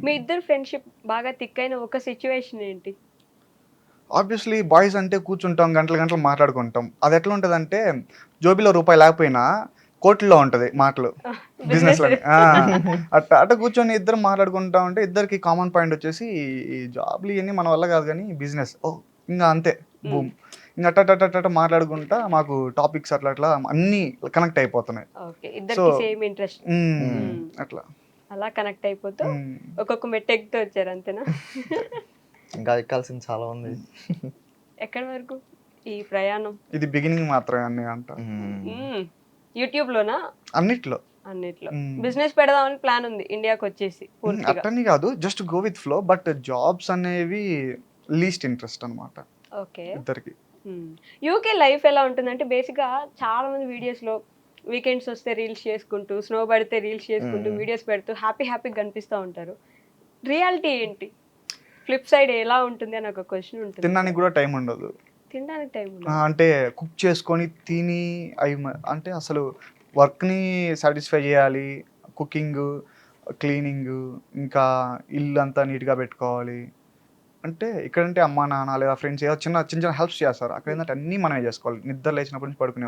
మీ ఇద్దరు ఫ్రెండ్‌షిప్ బాగా థిక్ అయిన ఒక సిట్యుయేషన్ ఏంటి? ఆబ్వియస్లీ బాయ్స్ అంటే కూర్చుంటాం, గంటలు గంటలు మాట్లాడుకుంటాం. అది ఎట్లా ఉంటదంటే, జోబీలో రూపాయి లేకపోయినా కోట్లలో ఉంటది మాటలు. బిజినెస్. బిజినెస్‌లని. ఆ! అట్ట కూర్చొని ఇద్దరం మాట్లాడుకుంటా ఉంటే, ఇద్దరికి కామన్ పాయింట్ వచ్చేసి, ఈ జాబ్‌లు ఇయన్నీ మన వల్ల కాదు గానీ, బిజినెస్. ఓహ్! ఇంగ అంతే. హ్మ్. బూమ్. ఇంగ అట్టట్టట్టట్ట మాట్లాడుకుంటా మాకు టాపిక్స్ అట్లా అట్లా అన్నీ కనెక్ట్ అయిపోతున్నాయి. ఓకే. సో ఇద్దరికి సేమ్ ఇంట్రెస్ట్. హ్మ్. హ్మ్. అట్లా. అలా కనెక్ట్ అయిపోతూ హ్మ్. ఒక్కొక్క మెట్టు ఎక్కుతూ వచ్చారు అంతేనా? అంతే. ఇంకా ఎక్కాల్సింది చాలా ఉంది. ఎక్కడి వరకు ఈ ప్రయాణం? ఇది బిగినింగ్ మాత్రమే అన్నీ అంట. హ్మ్. యూట్యూబ్‌లోనా? అన్నిట్లో. అన్నిట్లో. హ్మ్. బిజినెస్ పెడదామని ప్లాన్ ఉంది ఇండియాకొచ్చేసి పూర్తిగా. అట్టని కాదు. Just go with flow. But jobs అనేవి లీస్ట్ ఇంట్రెస్ట్ అనమాట ఓకే. ఇద్దరికి. హ్మ్. యూకే లైఫ్ ఎలా ఉంటుందంటే బేసిక్‌గా చాలా మంది వీడియోస్‌లో వీకెండ్స్ వస్తే రీల్స్ చేసుకుంటూ, స్నో పడితే రీల్స్ చేసుకుంటూ, హ్మ్. వీడియోస్ పెడుతూ హ్యాపీగా కనిపిస్తా ఉంటారు. రియాలిటీ ఏంటి? ఫ్లిప్ సైడ్ ఎలా ఉంటుంది అని ఒక క్వెషన్ ఉంటుంది కదా! తినడానికి కూడా టైం ఉండదు. తినడానికి టైం ఉండదా? అంటే కుక్ చేసుకొని తిని అంటే అసలు వర్క్‌ని సాటిస్ఫై చేయాలి. కుకింగు, క్లీనింగు, ఇంకా ఇల్లంతా నీట్‌గా పెట్టుకోవాలి. అంటే ఇక్కడంటే అమ్మా, నాన్న లేదా ఫ్రెండ్స్ ఏదో చిన్న చిన్న హెల్ప్స్ చేస్తారు. హ్మ్. అక్కడేందంటే అన్నీ మనమే చేసుకోవాలి. నిద్ర లేచినప్పటి నుంచి పడుకునే